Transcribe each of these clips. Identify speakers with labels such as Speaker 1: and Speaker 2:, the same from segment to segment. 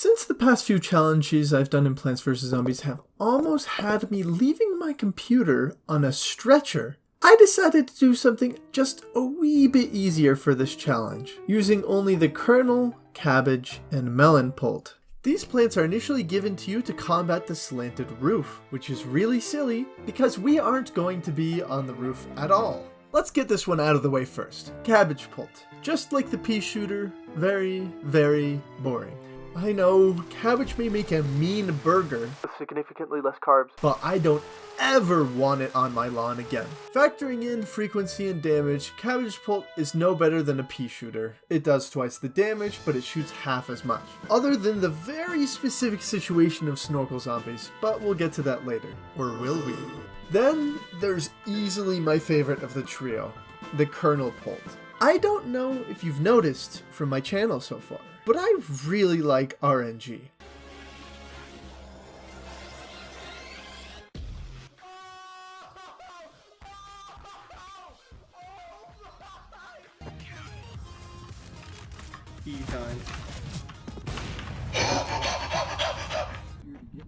Speaker 1: Since the past few challenges I've done in Plants vs. Zombies have almost had me leaving my computer on a stretcher, I decided to do something just a wee bit easier for this challenge, using only the kernel, cabbage, and melon pult. These plants are initially given to you to combat the slanted roof, which is really silly because we aren't going to be on the roof at all. Let's get this one out of the way first. Cabbage pult. Just like the pea shooter, very, very boring. I know, cabbage may make a mean burger with significantly less carbs, but I don't ever want it on my lawn again. Factoring in frequency and damage, cabbage pult is no better than a pea shooter. It does twice the damage, but it shoots half as much. Other than the very specific situation of snorkel zombies, but we'll get to that later. Or will we? Then there's easily my favorite of the trio, the kernel pult. I don't know if you've noticed from my channel so far, but I really like RNG.
Speaker 2: Time.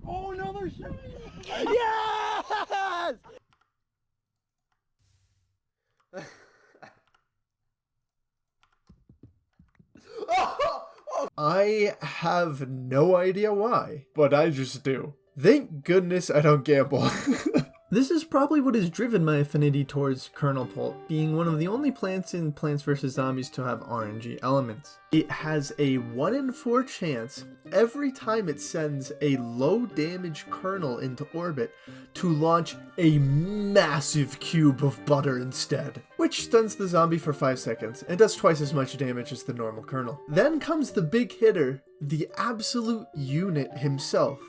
Speaker 2: Oh no, they're shooting! Yes!
Speaker 1: I have no idea why, but I just do. Thank goodness I don't gamble. This is probably what has driven my affinity towards kernel pult, being one of the only plants in Plants vs. Zombies to have RNG elements. It has a 1 in 4 chance every time it sends a low damage kernel into orbit to launch a massive cube of butter instead, which stuns the zombie for 5 seconds and does twice as much damage as the normal kernel. Then comes the big hitter, the absolute unit himself.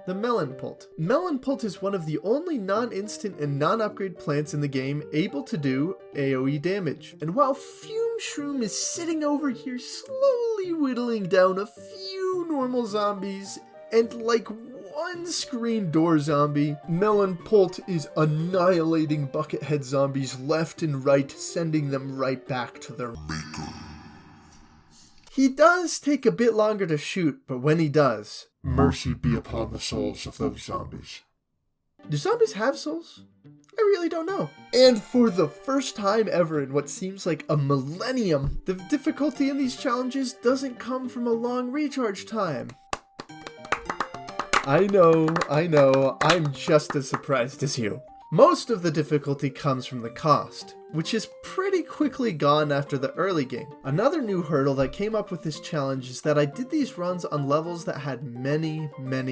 Speaker 1: The melon pult. Melon pult is one of the only non-instant and non-upgrade plants in the game able to do AoE damage. And while Fume Shroom is sitting over here slowly whittling down a few normal zombies and like one screen door zombie, Melon pult is annihilating Buckethead zombies left and right, sending them right back to their maker. He does take a bit longer to shoot, but when he does, mercy be upon the souls of those zombies. Do zombies have souls? I really don't know. And for the first time ever in what seems like a millennium, the difficulty in these challenges doesn't come from a long recharge time. I know, I'm just as surprised as you. Most of the difficulty comes from the cost, which is pretty quickly gone after the early game. Another new hurdle that came up with this challenge is that I did these runs on levels that had many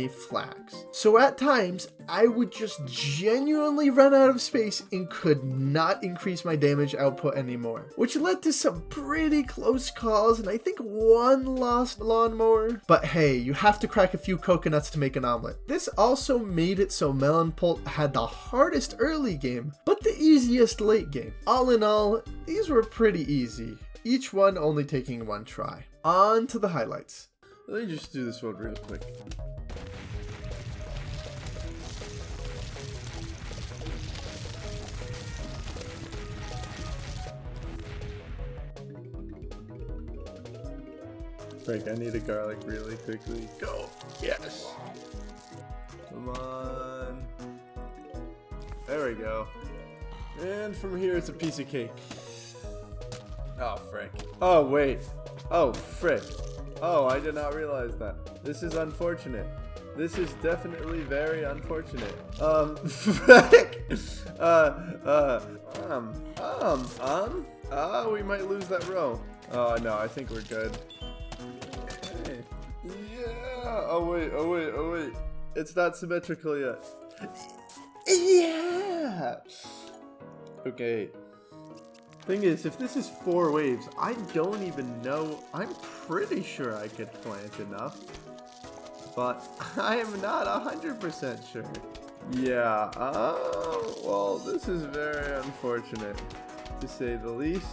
Speaker 1: flags. So at times, I would just genuinely run out of space and could not increase my damage output anymore, which led to some pretty close calls and I think one lost lawnmower. But hey, you have to crack a few coconuts to make an omelet. This also made it so Melon Pult had the hardest early game, but the easiest late game. All in all, these were pretty easy, each one only taking one try. On to the highlights. Let me just do this one real quick. Frank, I need a garlic really quickly. Go! Yes! Come on. There we go. And from here, it's a piece of cake. Oh, frick. Oh, wait. Oh, frick. Oh, I did not realize that. This is unfortunate. This is definitely very unfortunate. Frick. We might lose that row. Oh, no, I think we're good. Hey. Yeah. Oh, wait. It's not symmetrical yet. Yeah. Okay. Thing is, if this is 4 waves, I don't even know. I'm pretty sure I could plant enough, but I am not 100% sure. Yeah. Well, this is very unfortunate, to say the least.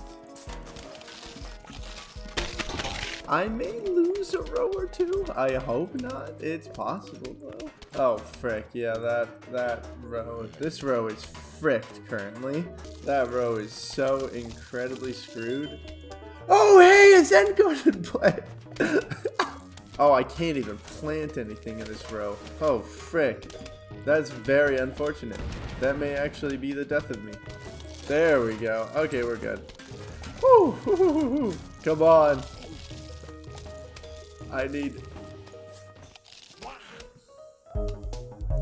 Speaker 1: I may lose a row or two. I hope not. It's possible though. Oh frick, yeah, that row. This row is fricked currently. That row is so incredibly screwed. Oh hey, is Zen going to play? Oh, I can't even plant anything in this row. Oh, frick. That's very unfortunate. That may actually be the death of me. There we go. Okay, we're good. Woo! Come on. I need...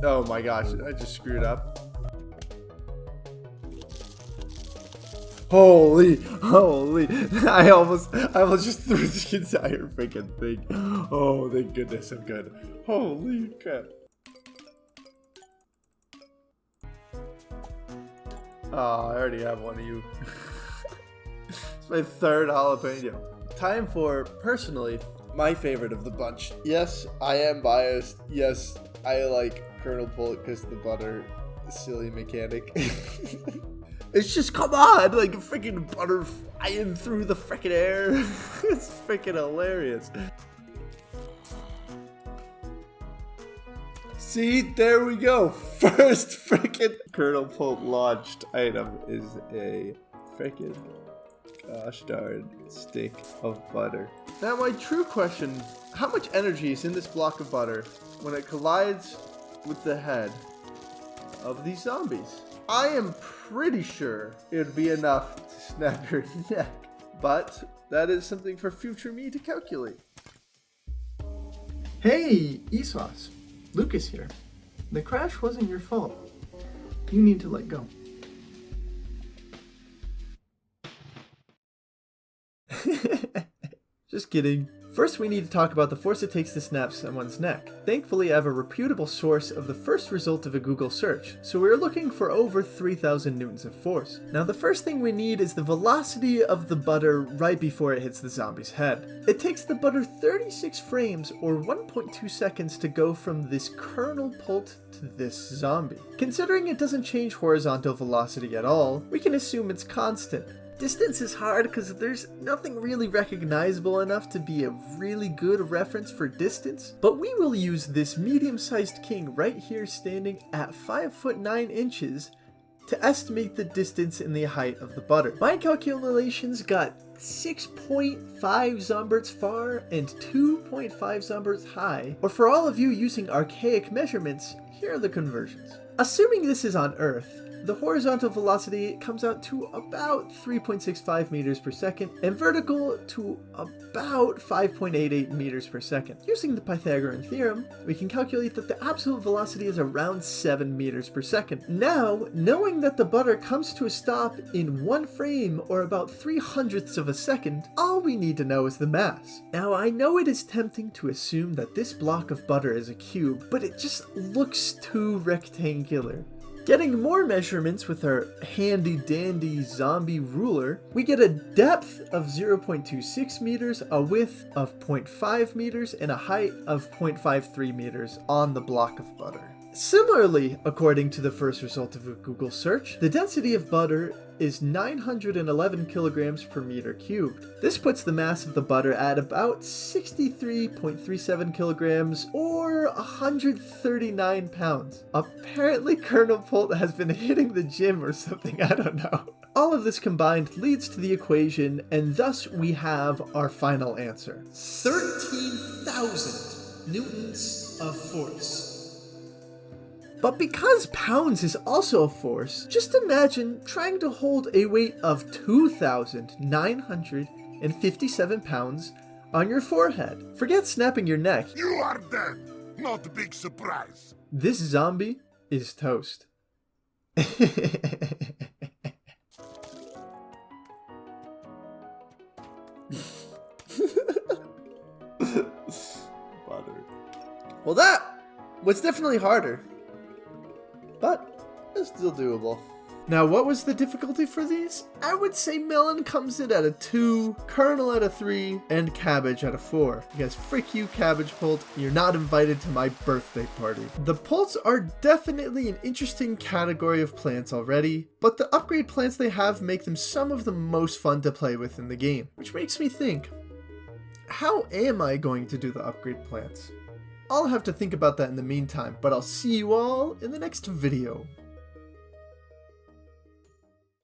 Speaker 1: Oh my gosh, I just screwed up. Holy. I almost just threw the entire freaking thing. Oh, thank goodness I'm good. Holy crap. Oh, I already have one of you. It's my third jalapeno. Time for, personally, my favorite of the bunch. Yes, I am biased. Yes, I like Colonel Pult because the butter, silly mechanic. It's just, come on, like freaking butter flying through the freaking air. It's freaking hilarious. See, there we go. First freaking Colonel Pult launched item is a freaking gosh darn stick of butter. Now my true question, how much energy is in this block of butter when it collides with the head of these zombies? I am pretty sure it would be enough to snap your neck, but that is something for future me to calculate. Hey, Esauce. Lucas here. The crash wasn't your fault. You need to let go. Just kidding. First, we need to talk about the force it takes to snap someone's neck. Thankfully, I have a reputable source of the first result of a Google search, so we are looking for over 3,000 newtons of force. Now, the first thing we need is the velocity of the butter right before it hits the zombie's head. It takes the butter 36 frames, or 1.2 seconds, to go from this Colonel Pult to this zombie. Considering it doesn't change horizontal velocity at all, we can assume it's constant. Distance is hard because there's nothing really recognizable enough to be a really good reference for distance, but we will use this medium-sized king right here standing at 5'9" to estimate the distance and the height of the butter. My calculations got 6.5 zomberts far and 2.5 zomberts high, or for all of you using archaic measurements, here are the conversions. Assuming this is on Earth, the horizontal velocity comes out to about 3.65 meters per second and vertical to about 5.88 meters per second. Using the Pythagorean theorem, we can calculate that the absolute velocity is around 7 meters per second. Now, knowing that the butter comes to a stop in 1 frame or about 3/100ths of a second, all we need to know is the mass. Now, I know it is tempting to assume that this block of butter is a cube, but it just looks too rectangular. Getting more measurements with our handy dandy zombie ruler, we get a depth of 0.26 meters, a width of 0.5 meters, and a height of 0.53 meters on the block of butter. Similarly, according to the first result of a Google search, the density of butter is 911 kilograms per meter cubed. This puts the mass of the butter at about 63.37 kilograms or 139 pounds. Apparently Colonel Pult has been hitting the gym or something, I don't know. All of this combined leads to the equation, and thus we have our final answer. 13,000 newtons of force. But because pounds is also a force, just imagine trying to hold a weight of 2,957 pounds on your forehead. Forget snapping your neck.
Speaker 2: You are dead. Not a big surprise.
Speaker 1: This zombie is toast. Butter. Well, that was definitely harder, but it's still doable. Now, what was the difficulty for these? I would say melon comes in at a 2, kernel at a 3, and cabbage at a 4. Because frick you, Cabbage Pult, you're not invited to my birthday party. The Pults are definitely an interesting category of plants already, but the upgrade plants they have make them some of the most fun to play with in the game. Which makes me think, how am I going to do the upgrade plants? I'll have to think about that in the meantime, but I'll see you all in the next video.